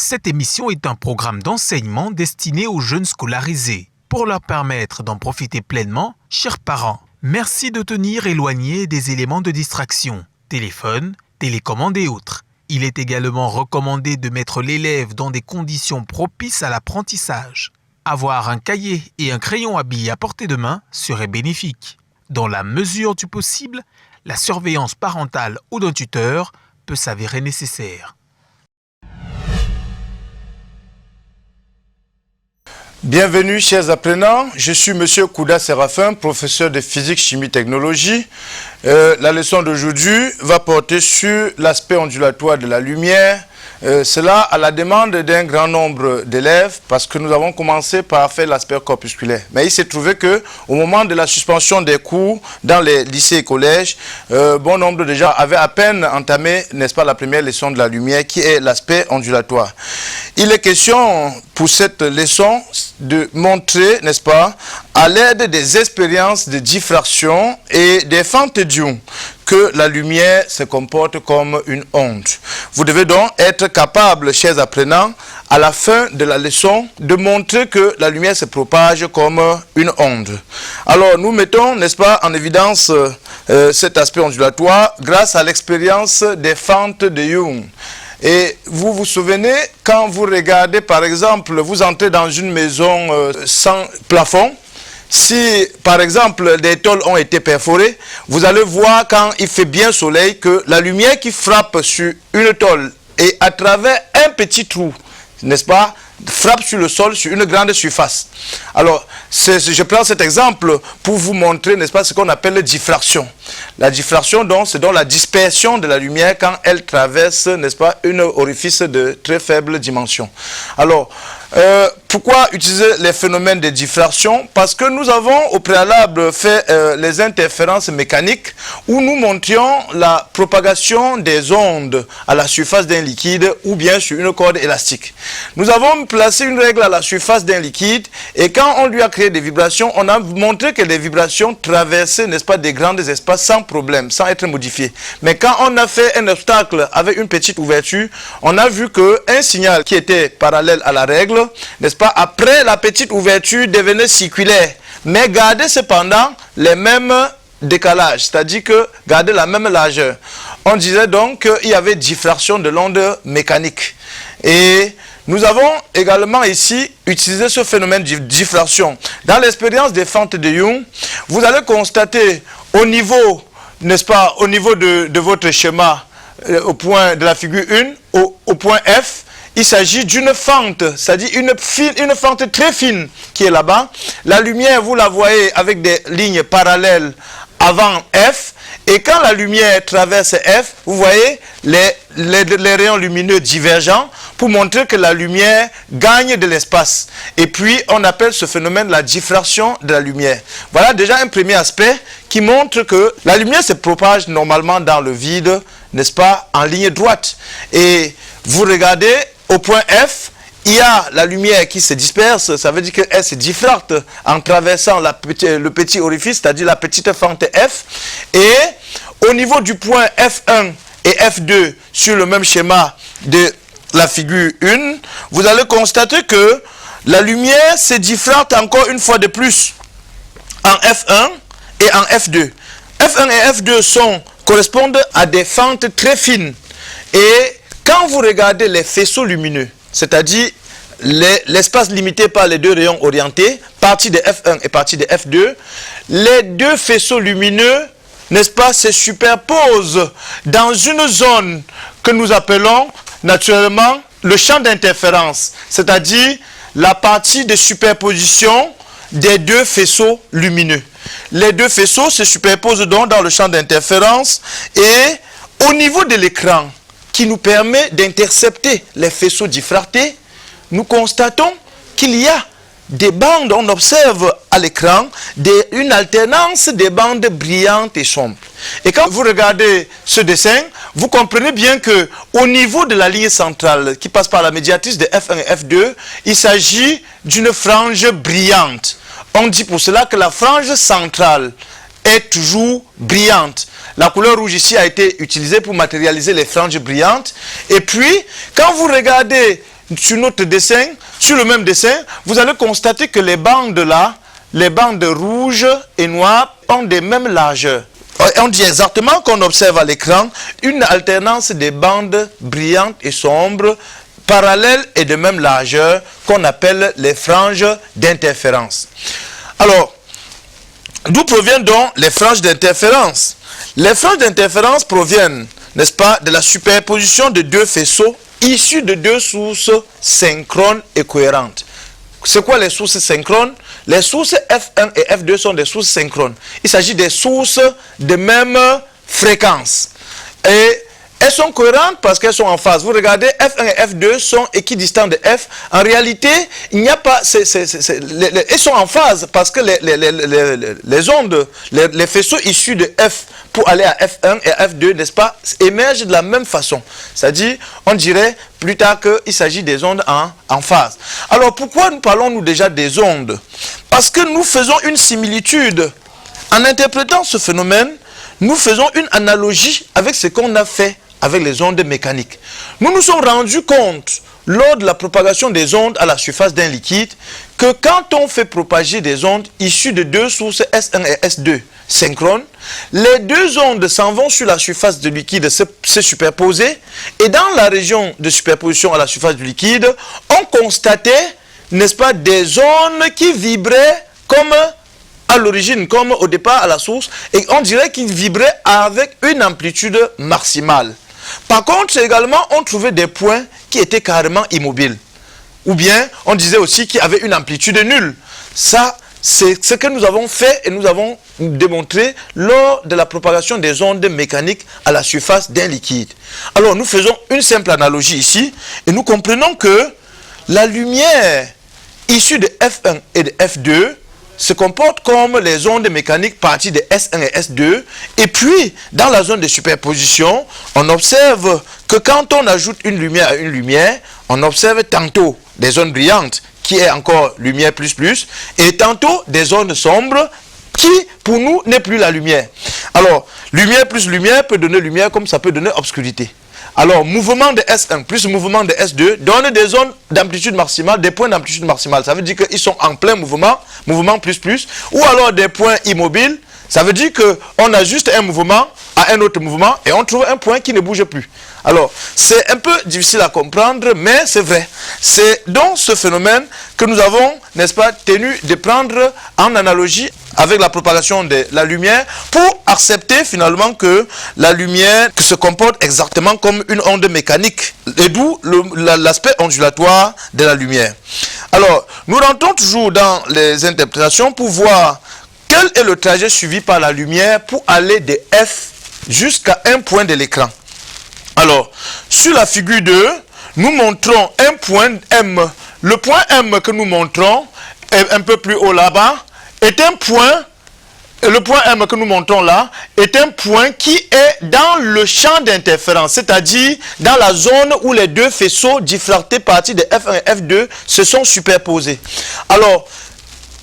Cette émission est un programme d'enseignement destiné aux jeunes scolarisés. Pour leur permettre d'en profiter pleinement, chers parents, merci de tenir éloignés des éléments de distraction, téléphone, télécommande et autres. Il est également recommandé de mettre l'élève dans des conditions propices à l'apprentissage. Avoir un cahier et un crayon à billes à portée de main serait bénéfique. Dans la mesure du possible, la surveillance parentale ou d'un tuteur peut s'avérer nécessaire. Bienvenue chers apprenants, je suis Monsieur Kouda Séraphin, professeur de physique, chimie, technologie. La leçon d'aujourd'hui va porter sur l'aspect ondulatoire de la lumière. Cela à la demande d'un grand nombre d'élèves parce que nous avons commencé par faire l'aspect corpusculaire. Mais il s'est trouvé que au moment de la suspension des cours dans les lycées et collèges, bon nombre de gens avaient à peine entamé, n'est-ce pas, la première leçon de la lumière qui est l'aspect ondulatoire. Il est question pour cette leçon de montrer, n'est-ce pas, à l'aide des expériences de diffraction et des fentes d'ions, que la lumière se comporte comme une onde. Vous devez donc être capable, chers apprenants, à la fin de la leçon, de montrer que la lumière se propage comme une onde. Alors, nous mettons, n'est-ce pas, en évidence cet aspect ondulatoire grâce à l'expérience des fentes de Young. Et vous vous souvenez, quand vous regardez, par exemple, vous entrez dans une maison sans plafond, si, par exemple, des tôles ont été perforées, vous allez voir quand il fait bien soleil que la lumière qui frappe sur une tôle et à travers un petit trou, n'est-ce pas, frappe sur le sol, sur une grande surface. Alors, je prends cet exemple pour vous montrer, n'est-ce pas, ce qu'on appelle la diffraction. La diffraction, donc, c'est donc la dispersion de la lumière quand elle traverse, n'est-ce pas, un orifice de très faible dimension. Alors, pourquoi utiliser les phénomènes de diffraction? Parce que nous avons au préalable fait les interférences mécaniques où nous montrions la propagation des ondes à la surface d'un liquide ou bien sur une corde élastique. Nous avons placé une règle à la surface d'un liquide et quand on lui a créé des vibrations, on a montré que les vibrations traversaient, n'est-ce pas, des grands espaces sans problème, sans être modifiées. Mais quand on a fait un obstacle avec une petite ouverture, on a vu qu'un signal qui était parallèle à la règle, n'est-ce pas, après la petite ouverture devenait circulaire, mais gardait cependant les mêmes décalages, c'est-à-dire que garder la même largeur. On disait donc qu'il y avait diffraction de l'onde mécanique. Et nous avons également ici utilisé ce phénomène de diffraction. Dans l'expérience des fentes de Young, vous allez constater au niveau, n'est-ce pas, au niveau de votre schéma, au point de la figure 1, au point F, il s'agit d'une fente, c'est-à-dire une fente très fine qui est là-bas. La lumière, vous la voyez avec des lignes parallèles avant F. Et quand la lumière traverse F, vous voyez les rayons lumineux divergents pour montrer que la lumière gagne de l'espace. Et puis, on appelle ce phénomène la diffraction de la lumière. Voilà déjà un premier aspect qui montre que la lumière se propage normalement dans le vide, n'est-ce pas, en ligne droite. Et vous regardez, au point F, il y a la lumière qui se disperse, ça veut dire qu'elle se diffracte en traversant le petit orifice, c'est-à-dire la petite fente F. Et au niveau du point F1 et F2, sur le même schéma de la figure 1, vous allez constater que la lumière se diffracte encore une fois de plus en F1 et en F2. F1 et F2 correspondent à des fentes très fines. Et quand vous regardez les faisceaux lumineux, c'est-à-dire l'espace limité par les deux rayons orientés, partie de F1 et partie de F2, les deux faisceaux lumineux, n'est-ce pas, se superposent dans une zone que nous appelons naturellement le champ d'interférence, c'est-à-dire la partie de superposition des deux faisceaux lumineux. Les deux faisceaux se superposent donc dans le champ d'interférence et au niveau de l'écran, qui nous permet d'intercepter les faisceaux diffractés, nous constatons qu'il y a des bandes, on observe à l'écran une alternance des bandes brillantes et sombres. Et quand vous regardez ce dessin, vous comprenez bien que au niveau de la ligne centrale qui passe par la médiatrice de F1 et F2, il s'agit d'une frange brillante. On dit pour cela que la frange centrale est toujours brillante. La couleur rouge ici a été utilisée pour matérialiser les franges brillantes. Et puis, quand vous regardez sur notre dessin, sur le même dessin, vous allez constater que les bandes là, les bandes rouges et noires ont des mêmes largeurs. On dit exactement qu'on observe à l'écran une alternance des bandes brillantes et sombres, parallèles et de même largeur, qu'on appelle les franges d'interférence. Alors, d'où proviennent donc les franges d'interférence? Les franges d'interférence proviennent, n'est-ce pas, de la superposition de deux faisceaux issus de deux sources synchrones et cohérentes. C'est quoi les sources synchrones? Les sources F1 et F2 sont des sources synchrones. Il s'agit des sources de même fréquence. Et elles sont cohérentes parce qu'elles sont en phase. Vous regardez, F1 et F2 sont équidistants de F. En réalité, il n'y a pas... elles sont en phase parce que les ondes, les faisceaux issus de F pour aller à F1 et F2, n'est-ce pas, émergent de la même façon. C'est-à-dire, on dirait plus tard qu'il s'agit des ondes en phase. Alors, pourquoi nous parlons-nous déjà des ondes? Parce que nous faisons une similitude. En interprétant ce phénomène, nous faisons une analogie avec ce qu'on a fait avec les ondes mécaniques. Nous nous sommes rendus compte, lors de la propagation des ondes à la surface d'un liquide, que quand on fait propager des ondes issues de deux sources S1 et S2 synchrones, les deux ondes s'en vont sur la surface du liquide se superposer, et dans la région de superposition à la surface du liquide, on constatait, n'est-ce pas, des zones qui vibraient comme à l'origine, comme au départ à la source, et on dirait qu'ils vibraient avec une amplitude maximale. Par contre, également, on trouvait des points qui étaient carrément immobiles. Ou bien, on disait aussi qu'il y avait une amplitude nulle. Ça, c'est ce que nous avons fait et nous avons démontré lors de la propagation des ondes mécaniques à la surface d'un liquide. Alors, nous faisons une simple analogie ici et nous comprenons que la lumière issue de F1 et de F2 se comporte comme les ondes mécaniques parties de S1 et S2. Et puis, dans la zone de superposition, on observe que quand on ajoute une lumière à une lumière, on observe tantôt des zones brillantes, qui est encore lumière plus plus, et tantôt des zones sombres, qui, pour nous, n'est plus la lumière. Alors, lumière plus lumière peut donner lumière comme ça peut donner obscurité. Alors, mouvement de S1 plus mouvement de S2 donne des zones d'amplitude maximale, des points d'amplitude maximale. Ça veut dire qu'ils sont en plein mouvement, mouvement plus plus, ou alors des points immobiles. Ça veut dire qu'on ajuste un mouvement à un autre mouvement et on trouve un point qui ne bouge plus. Alors, c'est un peu difficile à comprendre, mais c'est vrai. C'est donc ce phénomène que nous avons, n'est-ce pas, tenu de prendre en analogie avec la propagation de la lumière pour accepter finalement que la lumière se comporte exactement comme une onde mécanique et d'où l'aspect ondulatoire de la lumière. Alors, nous rentrons toujours dans les interprétations pour voir quel est le trajet suivi par la lumière pour aller de F jusqu'à un point de l'écran. Alors, sur la figure 2, nous montrons un point M. Le point M que nous montrons, est un peu plus haut là-bas, est un point, le point M que nous montrons là, est un point qui est dans le champ d'interférence, c'est-à-dire dans la zone où les deux faisceaux diffractés partis de F1 et F2 se sont superposés. Alors,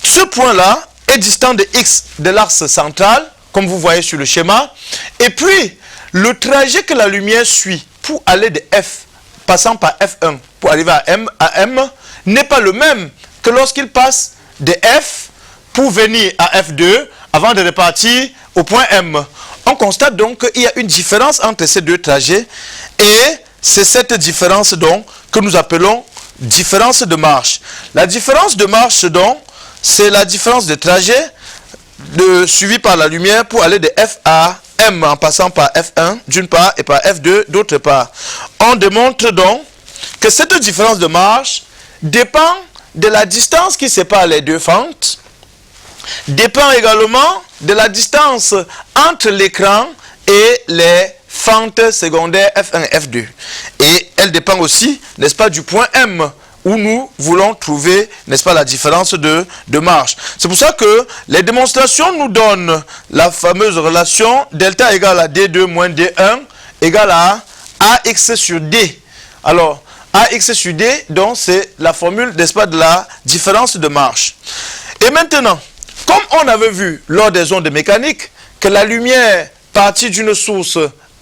ce point-là est distant de X de l'axe central, comme vous voyez sur le schéma, et puis le trajet que la lumière suit pour aller de F, passant par F1 pour arriver à M n'est pas le même que lorsqu'il passe de F pour venir à F2 avant de repartir au point M. On constate donc qu'il y a une différence entre ces deux trajets et c'est cette différence donc que nous appelons différence de marche. La différence de marche donc, c'est la différence de trajet suivi par la lumière pour aller de F à M en passant par F1 d'une part et par F2 d'autre part. On démontre donc que cette différence de marche dépend de la distance qui sépare les deux fentes, dépend également de la distance entre l'écran et les fentes secondaires F1 et F2. Et elle dépend aussi, n'est-ce pas, du point M où nous voulons trouver, n'est-ce pas, la différence de marche. C'est pour ça que les démonstrations nous donnent la fameuse relation delta égale à D2 moins D1 égale à AX sur D. Alors, AX sur D, donc c'est la formule, n'est-ce pas, de la différence de marche. Et maintenant, comme on avait vu lors des ondes mécaniques que la lumière partie d'une source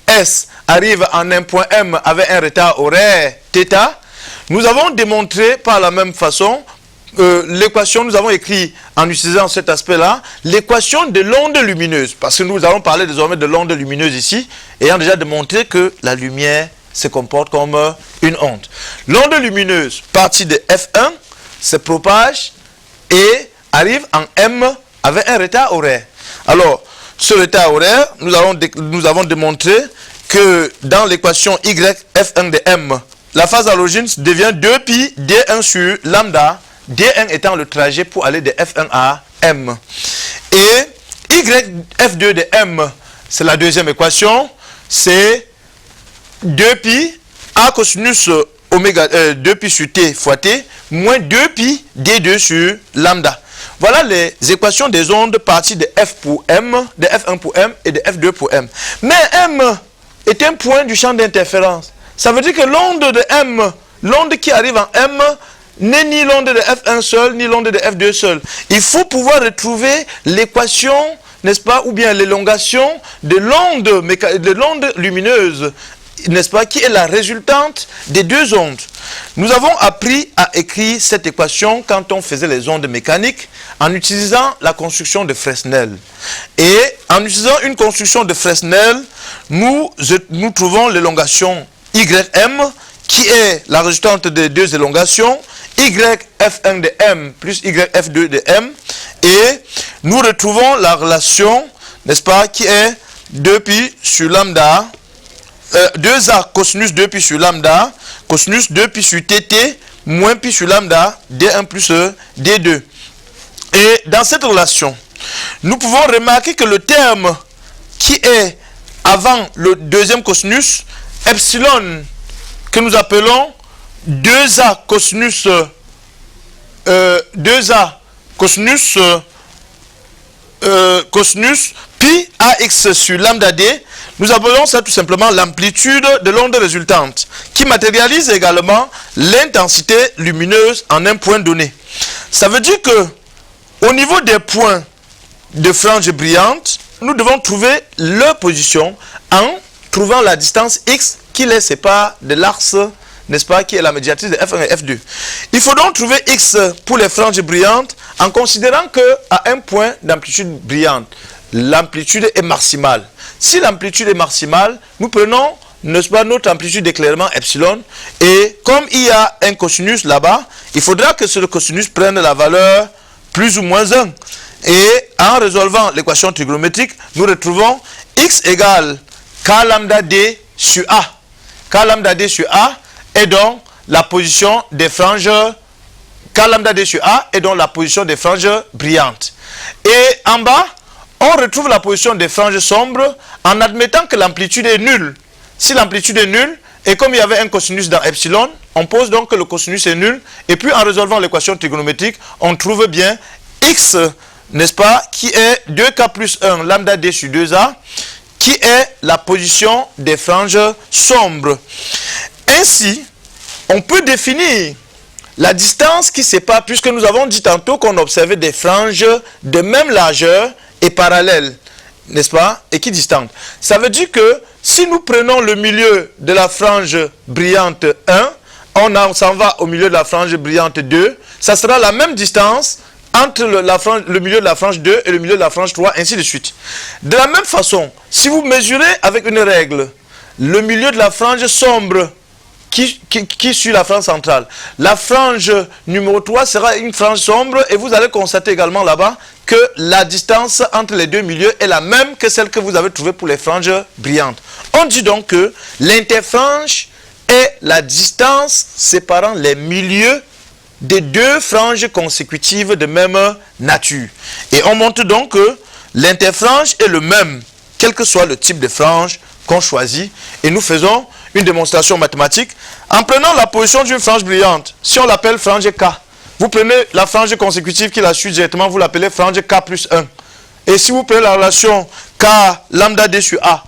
S arrive en un point M avec un retard horaire θ, nous avons démontré par la même façon l'équation, nous avons écrit en utilisant cet aspect-là, l'équation de l'onde lumineuse. Parce que nous allons parler désormais de l'onde lumineuse ici, ayant déjà démontré que la lumière se comporte comme une onde. L'onde lumineuse, partie de F1, se propage et arrive en M avec un retard horaire. Alors, ce retard horaire, nous avons démontré que dans l'équation Y F1 de M, la phase à l'origine devient 2pi D1 sur lambda, D1 étant le trajet pour aller de F1 à M. Et YF2 de M, c'est la deuxième équation, c'est 2pi A cosinus oméga 2pi sur T fois T moins 2pi D2 sur lambda. Voilà les équations des ondes parties de F pour M, de F1 pour M et de F2 pour M. Mais M est un point du champ d'interférence. Ça veut dire que l'onde de M, l'onde qui arrive en M, n'est ni l'onde de F1 seul, ni l'onde de F2 seul. Il faut pouvoir retrouver l'équation, n'est-ce pas, ou bien l'élongation de l'onde lumineuse, n'est-ce pas, qui est la résultante des deux ondes. Nous avons appris à écrire cette équation quand on faisait les ondes mécaniques en utilisant la construction de Fresnel. Et en utilisant une construction de Fresnel, nous trouvons l'élongation YM qui est la résultante des deux élongations, YF1 de M plus YF2 de M, et nous retrouvons la relation, n'est-ce pas, qui est 2pi sur lambda, 2A cosinus 2pi sur lambda, cosinus 2pi sur TT, moins pi sur lambda, D1 plus D2. Et dans cette relation, nous pouvons remarquer que le terme qui est avant le deuxième cosinus, epsilon, que nous appelons 2A cosinus 2A cosinus cosinus pi AX sur lambda D, nous appelons ça tout simplement l'amplitude de l'onde résultante, qui matérialise également l'intensité lumineuse en un point donné. Ça veut dire que au niveau des points de frange brillante, nous devons trouver leur position en trouvant la distance x qui les sépare de l'axe, n'est-ce pas, qui est la médiatrice de F1 et F2. Il faut donc trouver x pour les franges brillantes en considérant qu'à un point d'amplitude brillante, l'amplitude est maximale. Si l'amplitude est maximale, nous prenons, n'est-ce pas, notre amplitude d'éclairement epsilon, et comme il y a un cosinus là-bas, il faudra que ce cosinus prenne la valeur plus ou moins 1. Et en résolvant l'équation trigonométrique, nous retrouvons x égale k lambda d sur A. K lambda d sur A est donc la position des franges, K lambda d sur A est donc la position des franges brillantes. Et en bas, on retrouve la position des franges sombres en admettant que l'amplitude est nulle. Si l'amplitude est nulle, et comme il y avait un cosinus dans epsilon, on pose donc que le cosinus est nul, et puis en résolvant l'équation trigonométrique, on trouve bien x, n'est-ce pas, qui est 2k plus 1 lambda d sur 2a, qui est la position des franges sombres. Ainsi, on peut définir la distance qui sépare, puisque nous avons dit tantôt qu'on observait des franges de même largeur et parallèles, n'est-ce pas, équidistantes. Ça veut dire que si nous prenons le milieu de la frange brillante 1, on s'en va au milieu de la frange brillante 2, ça sera la même distance entre le milieu de la frange 2 et le milieu de la frange 3, ainsi de suite. De la même façon, si vous mesurez avec une règle le milieu de la frange sombre qui suit la frange centrale, la frange numéro 3 sera une frange sombre, et vous allez constater également là-bas que la distance entre les deux milieux est la même que celle que vous avez trouvée pour les franges brillantes. On dit donc que l'interfrange est la distance séparant les milieux des deux franges consécutives de même nature. Et on montre donc que l'interfrange est le même, quel que soit le type de frange qu'on choisit. Et nous faisons une démonstration mathématique en prenant la position d'une frange brillante. Si on l'appelle frange K, vous prenez la frange consécutive qui la suit directement, vous l'appelez frange K plus 1. Et si vous prenez la relation K lambda D sur A,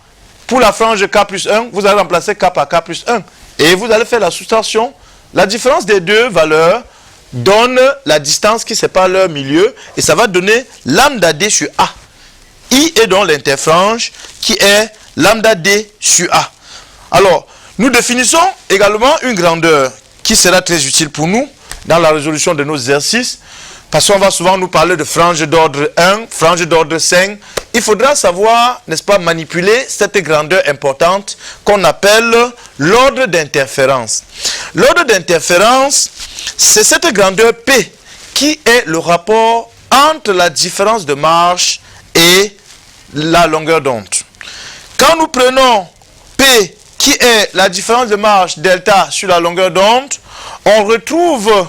pour la frange K plus 1, vous allez remplacer K par K plus 1. Et vous allez faire la soustraction. La différence des deux valeurs donne la distance qui sépare leur milieu, et ça va donner lambda D sur A. I est donc l'interfrange qui est lambda D sur A. Alors, nous définissons également une grandeur qui sera très utile pour nous dans la résolution de nos exercices. Parce qu'on va souvent nous parler de frange d'ordre 1, frange d'ordre 5. Il faudra savoir, n'est-ce pas, manipuler cette grandeur importante qu'on appelle l'ordre d'interférence. L'ordre d'interférence, c'est cette grandeur P qui est le rapport entre la différence de marche et la longueur d'onde. Quand nous prenons P qui est la différence de marche delta sur la longueur d'onde, on retrouve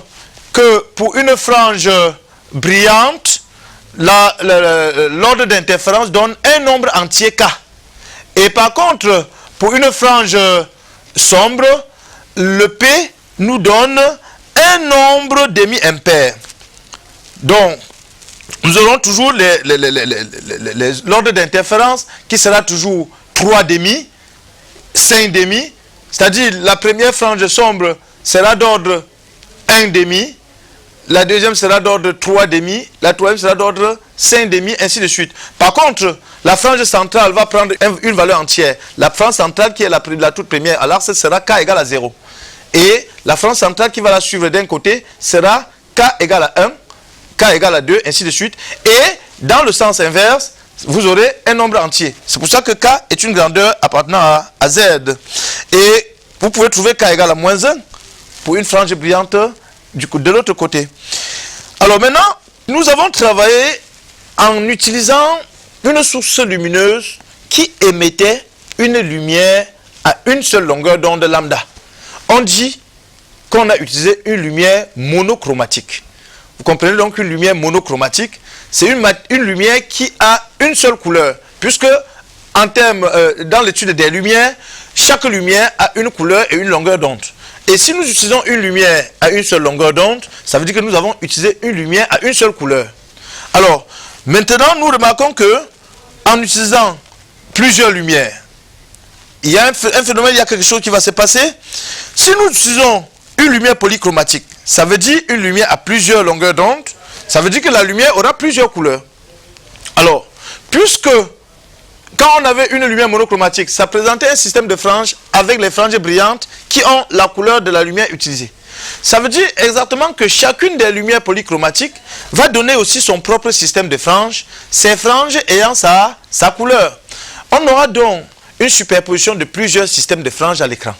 que pour une frange brillante, l'ordre d'interférence donne un nombre entier K. Et par contre, pour une frange sombre, le P nous donne un nombre demi-impair. Donc, nous aurons toujours l'ordre d'interférence qui sera toujours 3 demi, 5 demi, c'est-à-dire la première frange sombre sera d'ordre 1 demi, la deuxième sera d'ordre 3 demi, la troisième sera d'ordre 5 demi, ainsi de suite. Par contre, la frange centrale va prendre une valeur entière. La frange centrale qui est la toute première, alors ce sera K égale à 0. Et la frange centrale qui va la suivre d'un côté sera K égale à 1, K égale à 2, ainsi de suite. Et dans le sens inverse, vous aurez un nombre entier. C'est pour ça que K est une grandeur appartenant à Z. Et vous pouvez trouver K égale à moins 1 pour une frange brillante de l'autre côté. Alors maintenant, nous avons travaillé en utilisant une source lumineuse qui émettait une lumière à une seule longueur d'onde lambda. On dit qu'on a utilisé une lumière monochromatique. Vous comprenez donc une lumière monochromatique, c'est une lumière qui a une seule couleur, puisque en termes, dans l'étude des lumières, chaque lumière a une couleur et une longueur d'onde. Et si nous utilisons une lumière à une seule longueur d'onde, ça veut dire que nous avons utilisé une lumière à une seule couleur. Alors, maintenant, nous remarquons que en utilisant plusieurs lumières, il y a un phénomène, il y a quelque chose qui va se passer. Si nous utilisons une lumière polychromatique, ça veut dire une lumière à plusieurs longueurs d'onde, ça veut dire que la lumière aura plusieurs couleurs. Alors, puisque quand on avait une lumière monochromatique, ça présentait un système de franges avec les franges brillantes qui ont la couleur de la lumière utilisée. Ça veut dire exactement que chacune des lumières polychromatiques va donner aussi son propre système de franges, ces franges ayant sa couleur. On aura donc une superposition de plusieurs systèmes de franges à l'écran.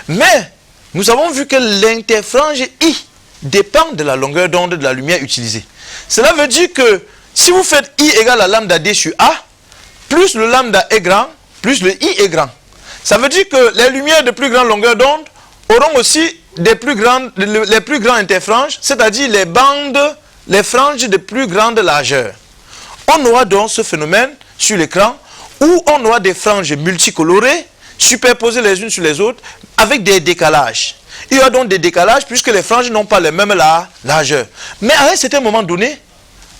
Mais nous avons vu que l'interfrange I dépend de la longueur d'onde de la lumière utilisée. Cela veut dire que si vous faites I égale à lambda D sur A, plus le lambda est grand, plus le I est grand. Ça veut dire que les lumières de plus grande longueur d'onde auront aussi les plus grands interfranges, c'est-à-dire les bandes, les franges de plus grande largeur. On aura donc ce phénomène sur l'écran où on aura des franges multicolorées, superposées les unes sur les autres, avec des décalages. Il y aura donc des décalages puisque les franges n'ont pas les mêmes largeurs. Mais à un certain moment donné,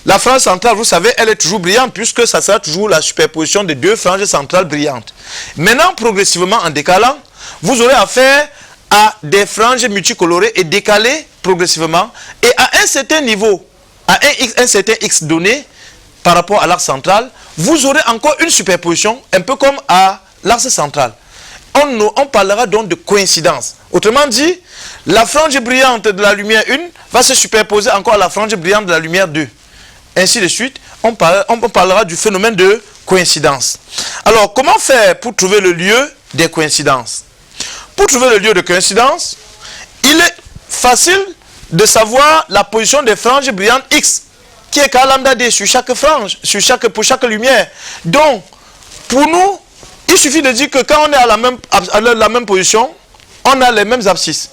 la frange centrale, vous savez, elle est toujours brillante puisque ça sera toujours la superposition de deux franges centrales brillantes. Maintenant, progressivement, en décalant, vous aurez affaire à des franges multicolorées et décalées progressivement. Et à un certain niveau, à un certain X donné, par rapport à l'axe central, vous aurez encore une superposition, un peu comme à l'axe central. On parlera donc de coïncidence. Autrement dit, la frange brillante de la lumière 1 va se superposer encore à la frange brillante de la lumière 2. Ainsi de suite, on parlera du phénomène de coïncidence. Alors, comment faire pour trouver le lieu des coïncidences? Pour trouver le lieu de coïncidence, il est facile de savoir la position des franges brillantes X, qui est K lambda D sur chaque frange, pour chaque lumière. Donc, pour nous, il suffit de dire que quand on est à la même position, on a les mêmes abscisses.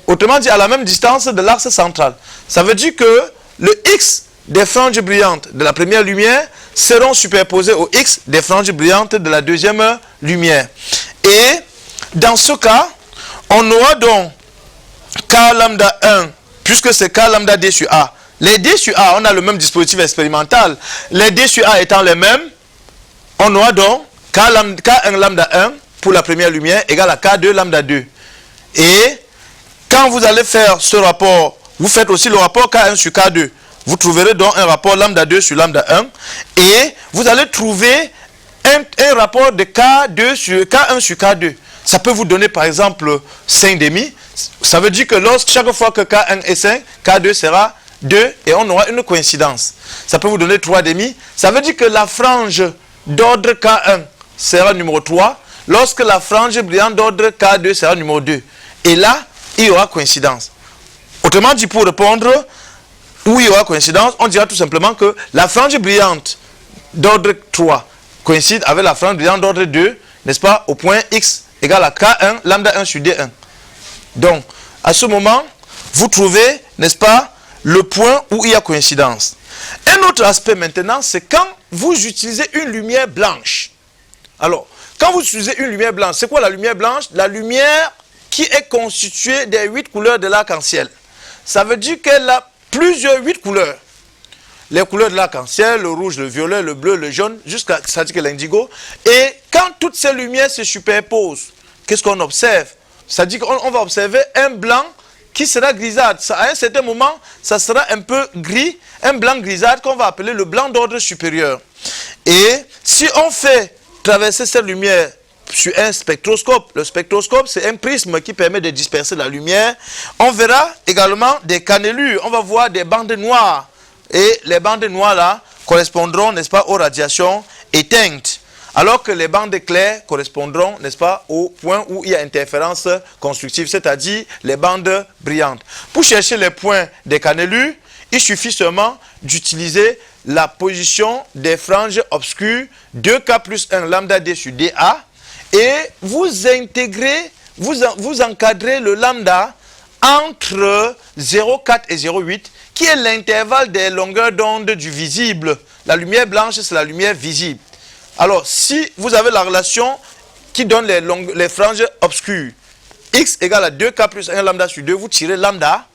Autrement dit, à la même distance de l'axe central. Ça veut dire que le X des franges brillantes de la première lumière seront superposées au X des franges brillantes de la deuxième lumière. Et dans ce cas, on aura donc K lambda 1, puisque c'est K lambda D sur A. Les D sur A, on a le même dispositif expérimental. Les D sur A étant les mêmes, on aura donc K1 lambda 1 pour la première lumière égale à K2 lambda 2. Et quand vous allez faire ce rapport, vous faites aussi le rapport K1 sur K2. Vous trouverez donc un rapport lambda 2 sur lambda 1 et vous allez trouver un rapport de K1 sur K2. Ça peut vous donner par exemple 5 demi, Ça veut dire que chaque fois que K1 est 5, K2 sera 2 et on aura une coïncidence. Ça peut vous donner 3,5. Ça veut dire que la frange d'ordre K1 sera numéro 3, lorsque la frange brillante d'ordre K2 sera numéro 2. Et là, il y aura coïncidence. Autrement dit, pour répondre où il y aura coïncidence, on dira tout simplement que la frange brillante d'ordre 3 coïncide avec la frange brillante d'ordre 2, n'est-ce pas, au point X égale à K1, lambda 1 sur D1. Donc, à ce moment, vous trouvez, n'est-ce pas, le point où il y a coïncidence. Un autre aspect maintenant, c'est quand vous utilisez une lumière blanche. Alors, quand vous utilisez une lumière blanche, c'est quoi la lumière blanche? La lumière qui est constituée des 8 couleurs de l'arc-en-ciel. Ça veut dire qu'elle a plusieurs 8 couleurs. Les couleurs de l'arc-en-ciel, le rouge, le violet, le bleu, le jaune, jusqu'à ça dit que l'indigo. Et quand toutes ces lumières se superposent, qu'est-ce qu'on observe? Ça dit qu'on va observer un blanc qui sera grisâtre. À un certain moment, ça sera un peu gris, un blanc grisâtre qu'on va appeler le blanc d'ordre supérieur. Et si on fait traverser cette lumière sur un spectroscope, le spectroscope c'est un prisme qui permet de disperser la lumière, on verra également des cannelures, on va voir des bandes noires. Et les bandes noires là correspondront, n'est-ce pas, aux radiations éteintes. Alors que les bandes claires correspondront, n'est-ce pas, au point où il y a interférence constructive, c'est-à-dire les bandes brillantes. Pour chercher les points des cannelures, il suffit seulement d'utiliser la position des franges obscures 2K plus 1 lambda D sur DA et vous intégrez, vous encadrez le lambda entre 0,4 et 0,8 qui est l'intervalle des longueurs d'onde du visible. La lumière blanche, c'est la lumière visible. Alors, si vous avez la relation qui donne les franges obscures, x égale à 2k plus 1 lambda sur 2, vous tirez lambda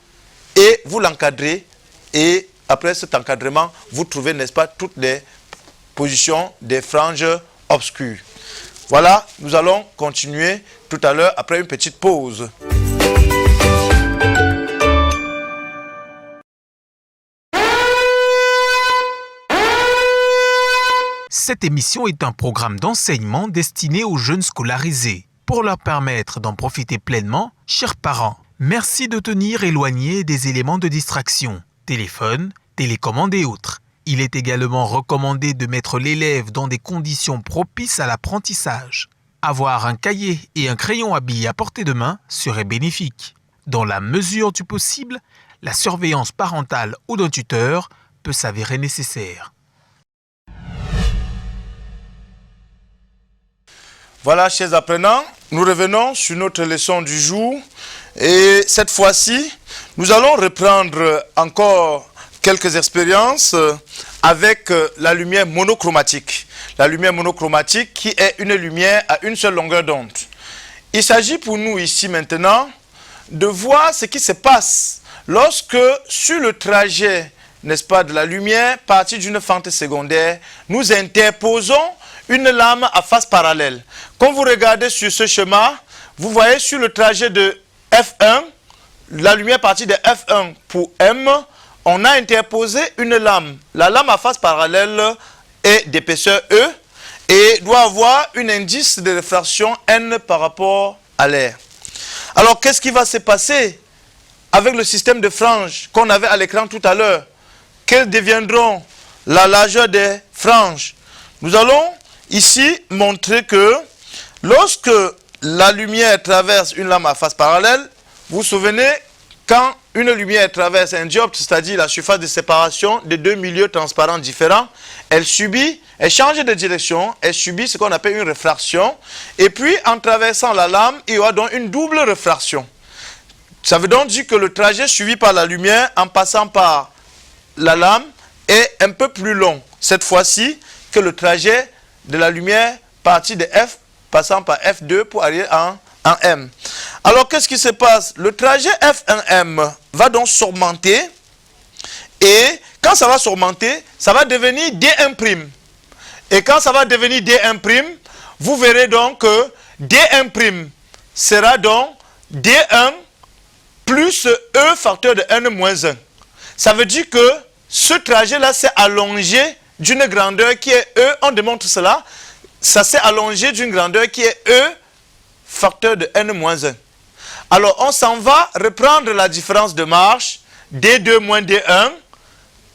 et vous l'encadrez. Et après cet encadrement, vous trouvez, n'est-ce pas, toutes les positions des franges obscures. Voilà, nous allons continuer tout à l'heure après une petite pause. Cette émission est un programme d'enseignement destiné aux jeunes scolarisés. Pour leur permettre d'en profiter pleinement, chers parents, merci de tenir éloignés des éléments de distraction, téléphone, télécommande et autres. Il est également recommandé de mettre l'élève dans des conditions propices à l'apprentissage. Avoir un cahier et un crayon à billes à portée de main serait bénéfique. Dans la mesure du possible, la surveillance parentale ou d'un tuteur peut s'avérer nécessaire. Voilà, chers apprenants, nous revenons sur notre leçon du jour et cette fois-ci, nous allons reprendre encore quelques expériences avec la lumière monochromatique. La lumière monochromatique qui est une lumière à une seule longueur d'onde. Il s'agit pour nous ici maintenant de voir ce qui se passe lorsque sur le trajet, n'est-ce pas, de la lumière, partie d'une fente secondaire, nous interposons une lame à face parallèle. Quand vous regardez sur ce schéma, vous voyez sur le trajet de F1, la lumière partie de F1 pour M, on a interposé une lame. La lame à face parallèle est d'épaisseur E et doit avoir un indice de réfraction N par rapport à l'air. Alors, qu'est-ce qui va se passer avec le système de franges qu'on avait à l'écran tout à l'heure? Quelles deviendront la largeur des franges? Nous allons ici montrer que lorsque la lumière traverse une lame à face parallèle, vous vous souvenez, quand une lumière traverse un dioptre, c'est-à-dire la surface de séparation de deux milieux transparents différents, elle change de direction, elle subit ce qu'on appelle une réfraction, et puis en traversant la lame, il y aura donc une double réfraction. Ça veut donc dire que le trajet suivi par la lumière en passant par la lame est un peu plus long, cette fois-ci, que le trajet de la lumière partie de F passant par F2 pour arriver en M. Alors, qu'est-ce qui se passe? Le trajet F1M va donc s'augmenter et quand ça va s'augmenter, ça va devenir D1'. Et quand ça va devenir D1', vous verrez donc que D1' sera donc D1 plus E facteur de N-1. Ça veut dire que ce trajet-là s'est allongé d'une grandeur qui est E. On démontre cela. Ça s'est allongé d'une grandeur qui est E facteur de N-1. Alors, on s'en va reprendre la différence de marche, D2 moins D1,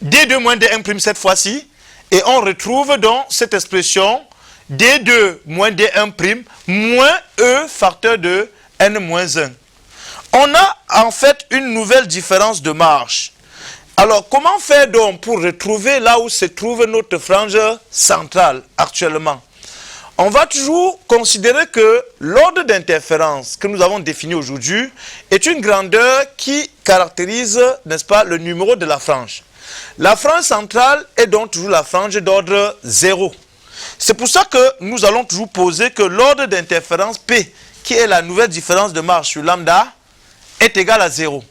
D2 moins D1' cette fois-ci, et on retrouve donc cette expression D2 moins D1' moins E facteur de N-1. On a en fait une nouvelle différence de marche. Alors, comment faire donc pour retrouver là où se trouve notre frange centrale actuellement? On va toujours considérer que l'ordre d'interférence que nous avons défini aujourd'hui est une grandeur qui caractérise, n'est-ce pas, le numéro de la frange. La frange centrale est donc toujours la frange d'ordre 0. C'est pour ça que nous allons toujours poser que l'ordre d'interférence P, qui est la nouvelle différence de marche sur lambda, est égal à 0.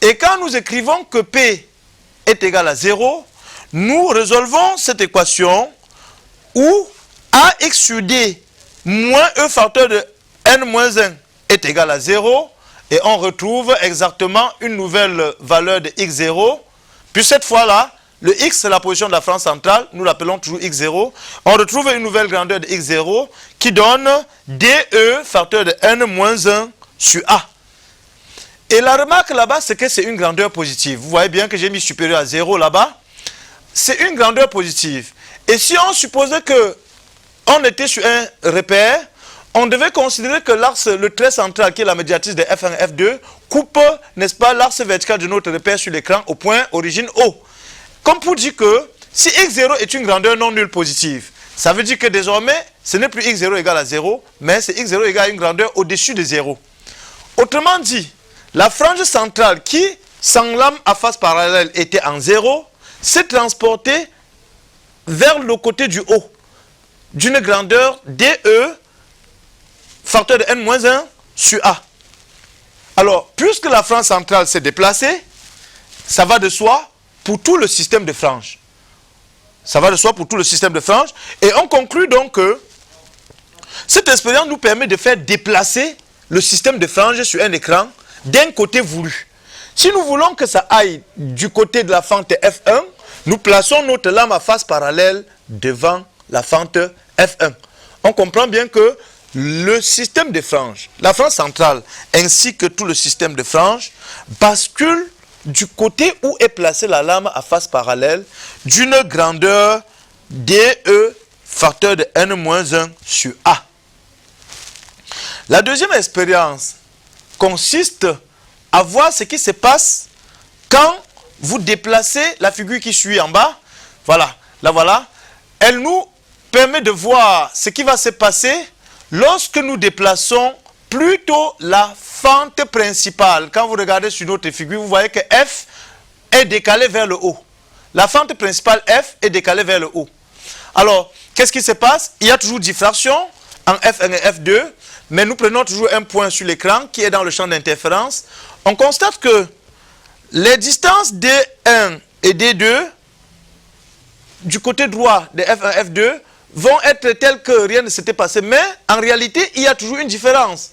Et quand nous écrivons que P est égal à 0, nous résolvons cette équation où AX sur D moins E facteur de N-1 est égal à 0 et on retrouve exactement une nouvelle valeur de X0. Puis cette fois-là, le X c'est la position de la frange centrale, nous l'appelons toujours X0. On retrouve une nouvelle grandeur de X0 qui donne DE facteur de N-1 sur A. Et la remarque là-bas, c'est que c'est une grandeur positive. Vous voyez bien que j'ai mis supérieur à 0 là-bas. C'est une grandeur positive. Et si on supposait que on était sur un repère, on devait considérer que l'axe, le trait central qui est la médiatrice de F1 et F2, coupe, n'est-ce pas, l'axe vertical de notre repère sur l'écran au point origine O. Comme pour dire que si X0 est une grandeur non nulle positive, ça veut dire que désormais, ce n'est plus X0 égale à 0, mais c'est X0 égale à une grandeur au-dessus de 0. Autrement dit, la frange centrale qui, sans lame à face parallèle, était en 0, s'est transportée vers le côté du haut d'une grandeur DE facteur de N-1 sur A. Alors, puisque la frange centrale s'est déplacée, ça va de soi pour tout le système de franges. Ça va de soi pour tout le système de franges. Et on conclut donc que cette expérience nous permet de faire déplacer le système de franges sur un écran d'un côté voulu. Si nous voulons que ça aille du côté de la fente F1, nous plaçons notre lame à face parallèle devant la fente F1. On comprend bien que le système de franges, la frange centrale ainsi que tout le système de franges bascule du côté où est placée la lame à face parallèle d'une grandeur DE facteur de N-1 sur A. La deuxième expérience consiste à voir ce qui se passe quand vous déplacez la figure qui suit en bas. Voilà, la voilà. Elle nous permet de voir ce qui va se passer lorsque nous déplaçons plutôt la fente principale. Quand vous regardez sur notre figure, vous voyez que F est décalé vers le haut. La fente principale F est décalée vers le haut. Alors, qu'est-ce qui se passe? Il y a toujours diffraction en F1 et F2, mais nous prenons toujours un point sur l'écran qui est dans le champ d'interférence. On constate que les distances D1 et D2 du côté droit de F1 F2 vont être telles que rien ne s'était passé, mais en réalité, il y a toujours une différence.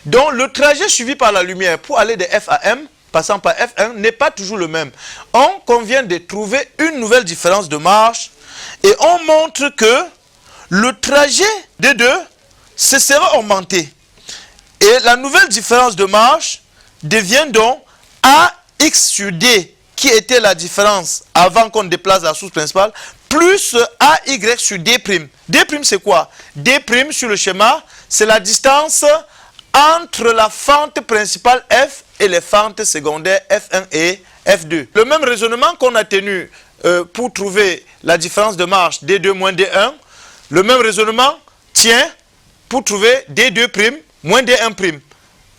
Donc, le trajet suivi par la lumière pour aller de F à M, passant par F1, n'est pas toujours le même. On convient de trouver une nouvelle différence de marche et on montre que le trajet D2 se sera augmenté. Et la nouvelle différence de marche devient donc AX sur D, qui était la différence avant qu'on déplace la source principale, plus AY sur D'. D' c'est quoi? D' sur le schéma, c'est la distance entre la fente principale F et les fentes secondaires F1 et F2. Le même raisonnement qu'on a tenu pour trouver la différence de marche D2 moins D1, le même raisonnement tient pour trouver D2' moins D1'.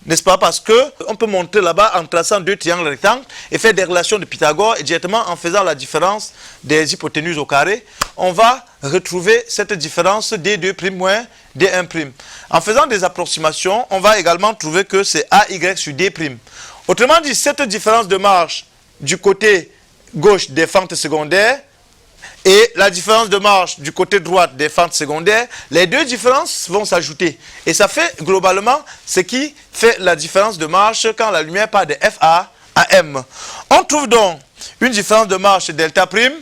N'est-ce pas? Parce qu'on peut montrer là-bas en traçant deux triangles rectangles et faire des relations de Pythagore et directement en faisant la différence des hypoténuses au carré, on va retrouver cette différence D2' moins D1'. En faisant des approximations, on va également trouver que c'est AY sur D'. Autrement dit, cette différence de marche du côté gauche des fentes secondaires et la différence de marche du côté droit des fentes secondaires, les deux différences vont s'ajouter. Et ça fait globalement ce qui fait la différence de marche quand la lumière part de F à M. On trouve donc une différence de marche delta prime.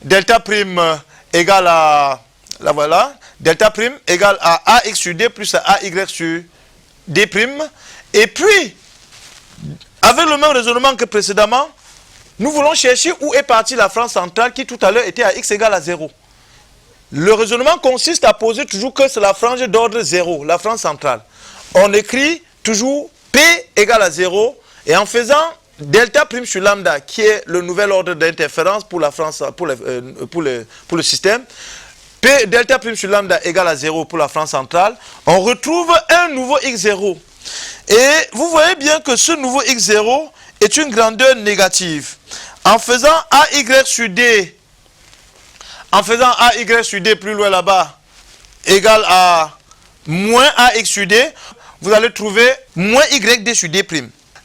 Delta prime égale à, la voilà, delta prime égale à AX sur D plus à AY sur D'. Et puis, avec le même raisonnement que précédemment, nous voulons chercher où est partie la frange centrale qui tout à l'heure était à x égale à 0. Le raisonnement consiste à poser toujours que c'est la frange d'ordre 0, la frange centrale. On écrit toujours P égale à 0 et en faisant delta prime sur lambda, qui est le nouvel ordre d'interférence pour la frange, pour le système, P delta prime sur lambda égale à 0 pour la frange centrale, on retrouve un nouveau x0. Et vous voyez bien que ce nouveau x0 est une grandeur négative. En faisant AY sur D, plus loin là-bas, égale à moins AX sur D, vous allez trouver moins YD sur D'.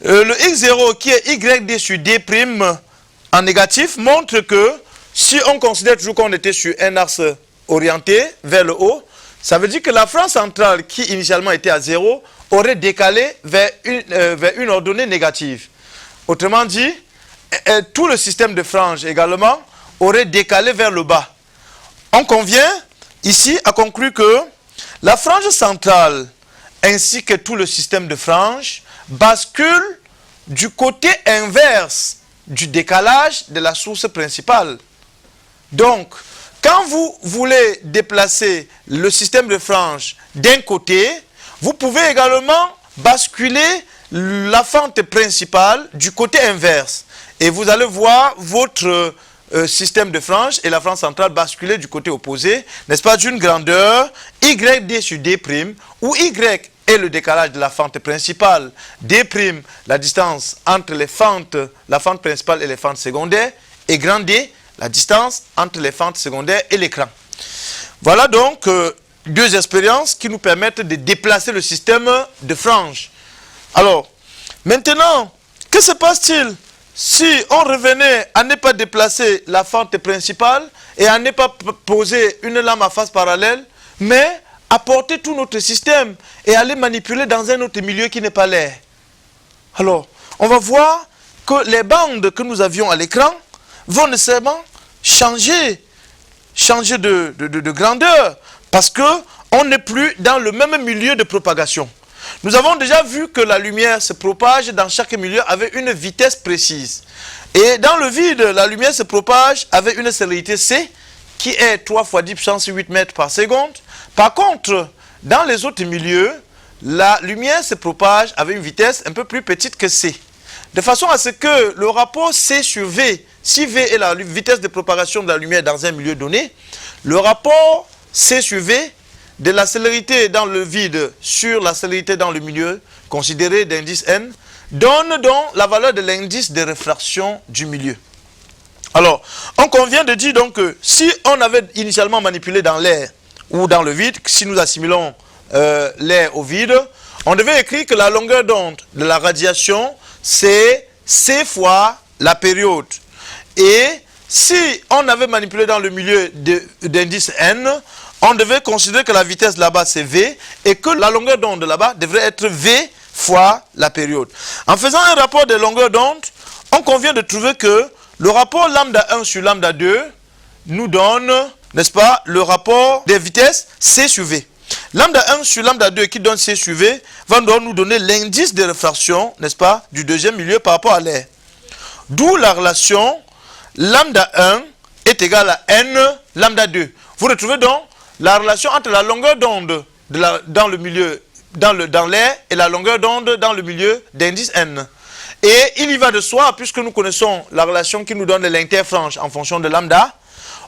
Le x0 qui est YD sur D' en négatif montre que si on considère toujours qu'on était sur un axe orienté vers le haut, ça veut dire que la frange centrale qui initialement était à 0 aurait décalé vers une ordonnée négative. Autrement dit, tout le système de franges également aurait décalé vers le bas. On convient ici à conclure que la frange centrale ainsi que tout le système de franges bascule du côté inverse du décalage de la source principale. Donc, quand vous voulez déplacer le système de franges d'un côté, vous pouvez également basculer la fente principale du côté inverse. Et vous allez voir votre système de franges et la frange centrale basculer du côté opposé, n'est-ce pas, d'une grandeur YD sur D', où Y est le décalage de la fente principale, D', la distance entre la fente principale et les fentes secondaires, et grand D, la distance entre les fentes secondaires et l'écran. Voilà donc deux expériences qui nous permettent de déplacer le système de franges. Alors, maintenant, que se passe-t-il si on revenait à ne pas déplacer la fente principale et à ne pas poser une lame à face parallèle, mais apporter tout notre système et aller manipuler dans un autre milieu qui n'est pas l'air? Alors, on va voir que les bandes que nous avions à l'écran vont nécessairement changer de grandeur parce qu'on n'est plus dans le même milieu de propagation. Nous avons déjà vu que la lumière se propage dans chaque milieu avec une vitesse précise. Et dans le vide, la lumière se propage avec une célérité C qui est 3 fois 10 puissance 8 mètres par seconde. Par contre, dans les autres milieux, la lumière se propage avec une vitesse un peu plus petite que C. De façon à ce que le rapport C sur V, si V est la vitesse de propagation de la lumière dans un milieu donné, le rapport C sur V de la célérité dans le vide sur la célérité dans le milieu, considéré d'indice n, donne donc la valeur de l'indice de réfraction du milieu. Alors, on convient de dire donc que si on avait initialement manipulé dans l'air ou dans le vide, si nous assimilons l'air au vide, on devait écrire que la longueur d'onde de la radiation, c'est C fois la période. Et si on avait manipulé dans le milieu d'indice n, on devait considérer que la vitesse là-bas c'est V et que la longueur d'onde là-bas devrait être V fois la période. En faisant un rapport de longueur d'onde, on convient de trouver que le rapport lambda 1 sur lambda 2 nous donne, n'est-ce pas, le rapport des vitesses C sur V. Lambda 1 sur lambda 2 qui donne C sur V va nous donner l'indice de réfraction, n'est-ce pas, du deuxième milieu par rapport à l'air. D'où la relation lambda 1 est égal à n lambda 2. Vous retrouvez donc la relation entre la longueur d'onde dans le milieu, dans l'air et la longueur d'onde dans le milieu d'indice n. Et il y va de soi, puisque nous connaissons la relation qui nous donne l'interfrange en fonction de lambda,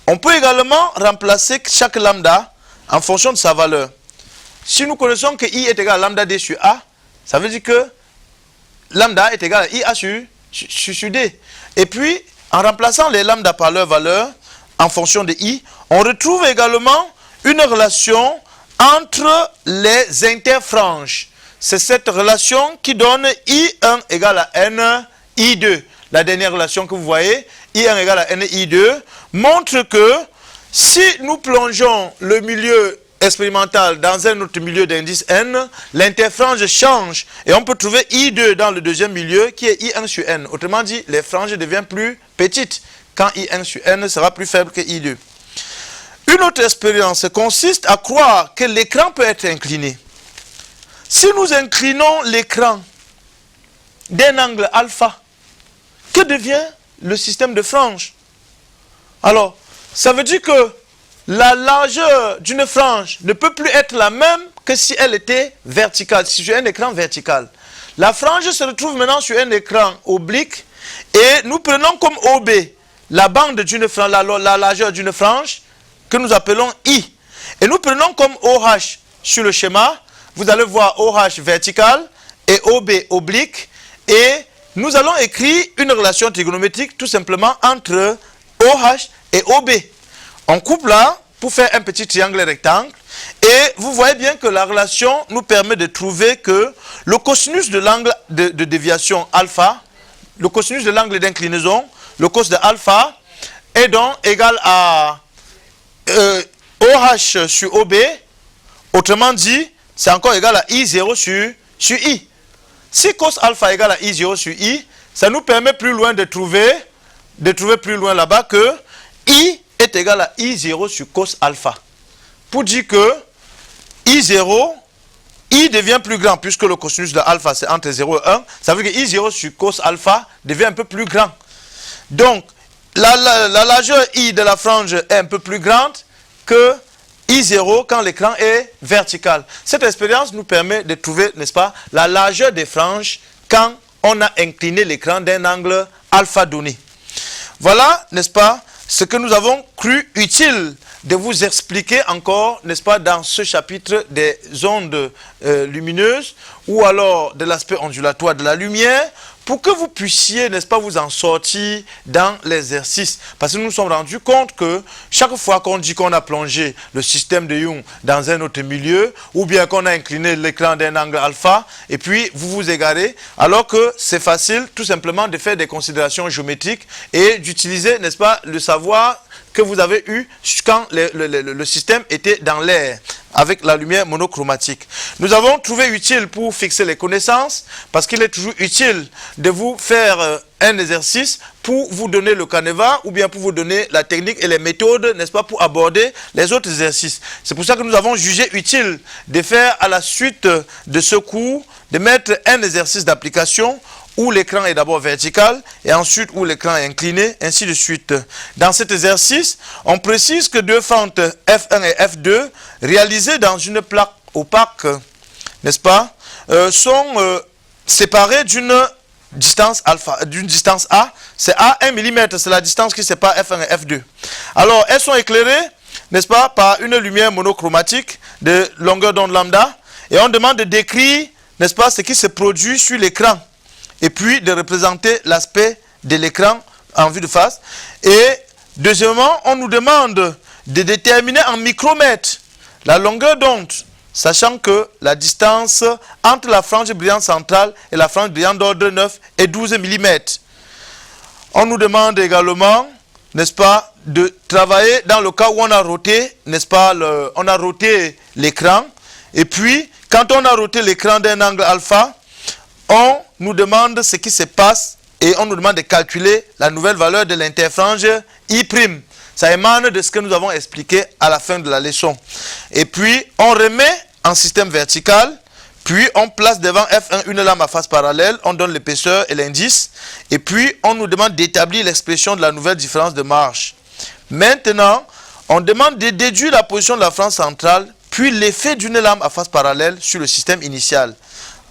on peut également remplacer chaque lambda en fonction de sa valeur. Si nous connaissons que I est égal à lambda D sur A, ça veut dire que lambda est égal à IA sur D. Et puis, en remplaçant les lambda par leur valeur en fonction de I, on retrouve également une relation entre les interfranges. C'est cette relation qui donne I1 égale à N, I2. La dernière relation que vous voyez, I1 égale à N, I2, montre que si nous plongeons le milieu expérimental dans un autre milieu d'indice N, l'interfrange change et on peut trouver I2 dans le deuxième milieu qui est I1 sur N. Autrement dit, les franges deviennent plus petites quand I1 sur N sera plus faible que I2. Une autre expérience consiste à croire que l'écran peut être incliné. si nous inclinons l'écran d'un angle alpha, que devient le système de frange? Alors, ça veut dire que la largeur d'une frange ne peut plus être la même que si elle était verticale, si j'ai un écran vertical. La frange se retrouve maintenant sur un écran oblique et nous prenons comme OB la bande d'une frange, la largeur d'une frange que nous appelons I. Et nous prenons comme OH sur le schéma, vous allez voir OH vertical et OB oblique, et nous allons écrire une relation trigonométrique tout simplement entre OH et OB. On coupe là pour faire un petit triangle rectangle, et vous voyez bien que la relation nous permet de trouver que le cosinus de l'angle de déviation alpha, le cosinus de l'angle d'inclinaison, le cos de alpha, est donc égal à OH sur OB. Autrement dit, c'est encore égal à I0 sur I. Si cos alpha égale à I0 sur I, ça nous permet plus loin de trouver plus loin là-bas que I est égal à I0 sur cos alpha. Pour dire que I0, I devient plus grand puisque le cosinus de alpha c'est entre 0 et 1. Ça veut dire que I0 sur cos alpha devient un peu plus grand. Donc, la largeur I de la frange est un peu plus grande que I0 quand l'écran est vertical. Cette expérience nous permet de trouver, n'est-ce pas, la largeur des franges quand on a incliné l'écran d'un angle alpha donné. Voilà, n'est-ce pas, ce que nous avons cru utile de vous expliquer encore, n'est-ce pas, dans ce chapitre des ondes lumineuses ou alors de l'aspect ondulatoire de la lumière, pour que vous puissiez, n'est-ce pas, vous en sortir dans l'exercice. Parce que nous nous sommes rendus compte que chaque fois qu'on dit qu'on a plongé le système de Young dans un autre milieu, ou bien qu'on a incliné l'écran d'un angle alpha, et puis vous vous égarez, alors que c'est facile tout simplement de faire des considérations géométriques et d'utiliser, n'est-ce pas, le savoir que vous avez eu quand le système était dans l'air avec la lumière monochromatique. Nous avons trouvé utile pour fixer les connaissances parce qu'il est toujours utile de vous faire un exercice pour vous donner le canevas ou bien pour vous donner la technique et les méthodes, n'est-ce pas, pour aborder les autres exercices. C'est pour ça que nous avons jugé utile de faire à la suite de ce cours, de mettre un exercice d'application où l'écran est d'abord vertical et ensuite où l'écran est incliné, ainsi de suite. Dans cet exercice, on précise que deux fentes F1 et F2 réalisées dans une plaque opaque, n'est-ce pas, sont séparées d'une distance alpha, d'une distance A. C'est A 1 mm, c'est la distance qui sépare F1 et F2. Alors, elles sont éclairées, n'est-ce pas, par une lumière monochromatique de longueur d'onde lambda, et on demande de décrire, n'est-ce pas, ce qui se produit sur l'écran, et puis de représenter l'aspect de l'écran en vue de face. Et deuxièmement, on nous demande de déterminer en micromètres la longueur d'onde, sachant que la distance entre la frange brillante centrale et la frange brillante d'ordre 9 est 12 mm. On nous demande également, n'est-ce pas, de travailler dans le cas où on a roté, n'est-ce pas, on a roté l'écran. Et puis, quand on a roté l'écran d'un angle alpha, on nous demande ce qui se passe et on nous demande de calculer la nouvelle valeur de l'interfrange I'. Ça émane de ce que nous avons expliqué à la fin de la leçon. Et puis, on remet en système vertical, puis on place devant F1 une lame à face parallèle, on donne l'épaisseur et l'indice, et puis on nous demande d'établir l'expression de la nouvelle différence de marge. Maintenant, on demande de déduire la position de la frange centrale, puis l'effet d'une lame à face parallèle sur le système initial,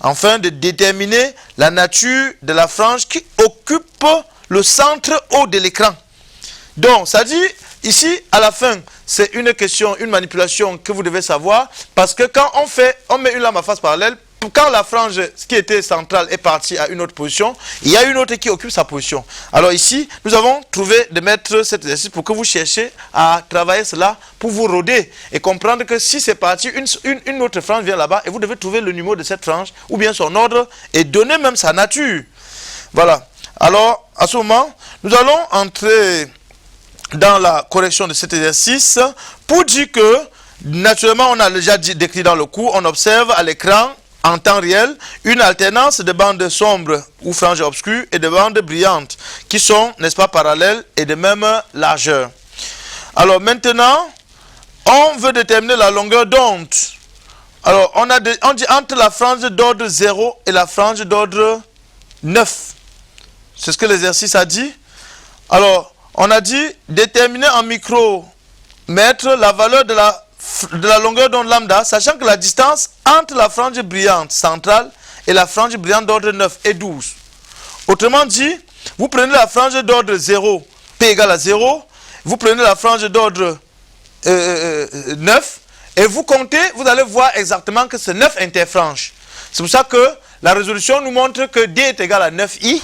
afin de déterminer la nature de la frange qui occupe le centre haut de l'écran. Donc, ça dit, ici, à la fin, c'est une question, une manipulation que vous devez savoir, parce que quand on met une lame à face parallèle, quand la frange qui était centrale est partie à une autre position, il y a une autre qui occupe sa position. Alors ici, nous avons trouvé de mettre cet exercice pour que vous cherchiez à travailler cela pour vous roder et comprendre que si c'est parti, une autre frange vient là-bas et vous devez trouver le numéro de cette frange ou bien son ordre et donner même sa nature. Voilà. Alors, à ce moment, nous allons entrer dans la correction de cet exercice pour dire que, naturellement, on a déjà décrit dans le cours, on observe à l'écran en temps réel une alternance de bandes sombres ou franges obscures et de bandes brillantes qui sont, n'est-ce pas, parallèles et de même largeur. Alors maintenant, on veut déterminer la longueur d'onde Alors, on dit entre la frange d'ordre 0 et la frange d'ordre 9. C'est ce que l'exercice a dit. Alors, on a dit déterminer en micromètres la valeur de la longueur d'onde lambda, sachant que la distance entre la frange brillante centrale et la frange brillante d'ordre 9 est 12. Autrement dit, vous prenez la frange d'ordre 0, P égale à 0, vous prenez la frange d'ordre 9, et vous comptez, vous allez voir exactement que c'est 9 interfranges. C'est pour ça que la résolution nous montre que D est égal à 9I,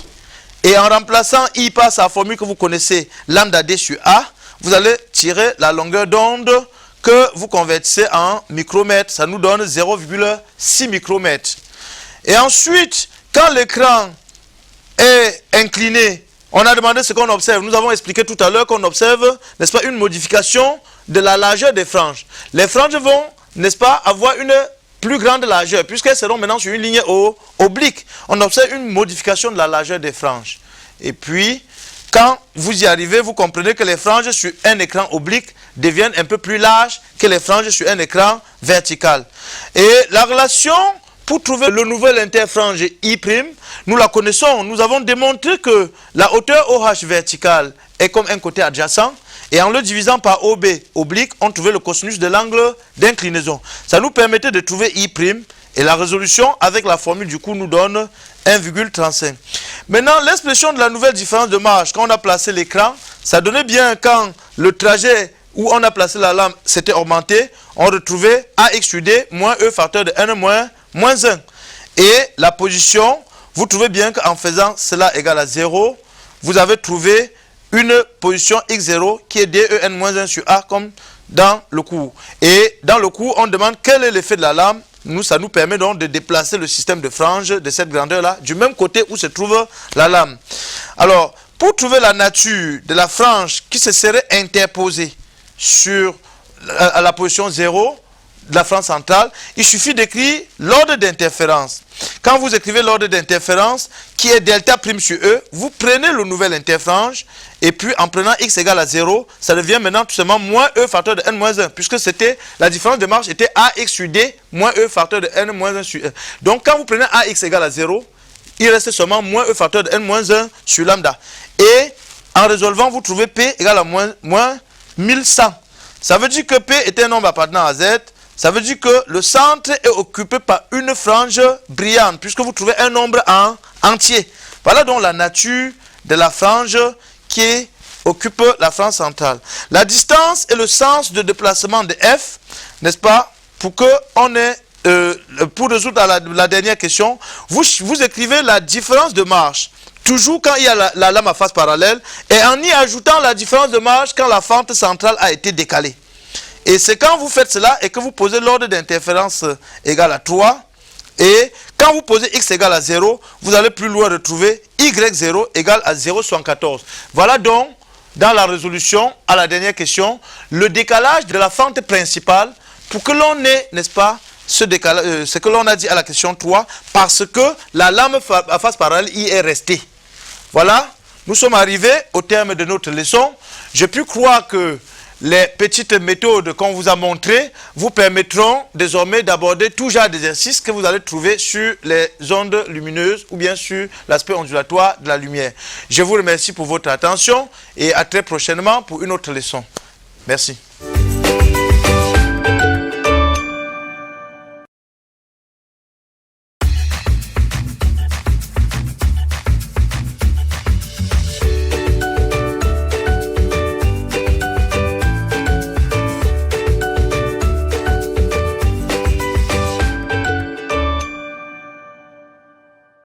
et en remplaçant I par sa formule que vous connaissez, lambda D sur A, vous allez tirer la longueur d'onde que vous convertissez en micromètres. Ça nous donne 0,6 micromètres. Et ensuite, quand l'écran est incliné, on a demandé ce qu'on observe. Nous avons expliqué tout à l'heure qu'on observe, n'est-ce pas, une modification de la largeur des franges. Les franges vont, n'est-ce pas, avoir une plus grande largeur, puisqu'elles seront maintenant sur une ligne oblique. On observe une modification de la largeur des franges. Et puis, quand vous y arrivez, vous comprenez que les franges sur un écran oblique deviennent un peu plus larges que les franges sur un écran vertical. Et la relation pour trouver le nouvel interfrange I', nous la connaissons. Nous avons démontré que la hauteur OH verticale est comme un côté adjacent. Et en le divisant par OB oblique, on trouvait le cosinus de l'angle d'inclinaison. Ça nous permettait de trouver I'. Et la résolution avec la formule du coup nous donne 1,35. Maintenant, l'expression de la nouvelle différence de marge, quand on a placé l'écran, ça donnait bien quand le trajet où on a placé la lame s'était augmenté, on retrouvait AX sur D moins E facteur de N moins 1. Et la position, vous trouvez bien qu'en faisant cela égal à 0, vous avez trouvé une position x0 qui est DEN-1 sur A comme dans le cours. Et dans le cours, on demande quel est l'effet de la lame. Ça nous permet donc de déplacer le système de frange de cette grandeur-là du même côté où se trouve la lame. Alors, pour trouver la nature de la frange qui se serait interposée sur la position 0 de la frange centrale, il suffit d'écrire l'ordre d'interférence. Quand vous écrivez l'ordre d'interférence qui est delta prime sur E, vous prenez le nouvel interfrange et puis en prenant x égale à 0, ça devient maintenant tout simplement moins E facteur de n-1 puisque c'était la différence de marge était AX sur D moins E facteur de n-1 sur E. Donc quand vous prenez AX égale à 0, il reste seulement moins E facteur de n-1 sur lambda. Et en résolvant, vous trouvez P égale à moins 1100. Ça veut dire que P est un nombre appartenant à Z. Ça veut dire que le centre est occupé par une frange brillante, puisque vous trouvez un nombre en entier. Voilà donc la nature de la frange qui occupe la frange centrale. La distance et le sens de déplacement de F, n'est-ce pas, pour résoudre la dernière question, vous écrivez la différence de marge, toujours quand il y a la lame à face parallèle, et en y ajoutant la différence de marge quand la fente centrale a été décalée. Et c'est quand vous faites cela et que vous posez l'ordre d'interférence égal à 3. Et quand vous posez x égale à 0, vous allez plus loin retrouver y0 égale à 0,74. Voilà donc, dans la résolution à la dernière question, le décalage de la fente principale pour que l'on ait, n'est-ce pas, ce que l'on a dit à la question 3, parce que la lame à face parallèle y est restée. Voilà, nous sommes arrivés au terme de notre leçon. J'ai pu croire que les petites méthodes qu'on vous a montrées vous permettront désormais d'aborder tout genre d'exercices que vous allez trouver sur les ondes lumineuses ou bien sur l'aspect ondulatoire de la lumière. Je vous remercie pour votre attention et à très prochainement pour une autre leçon. Merci.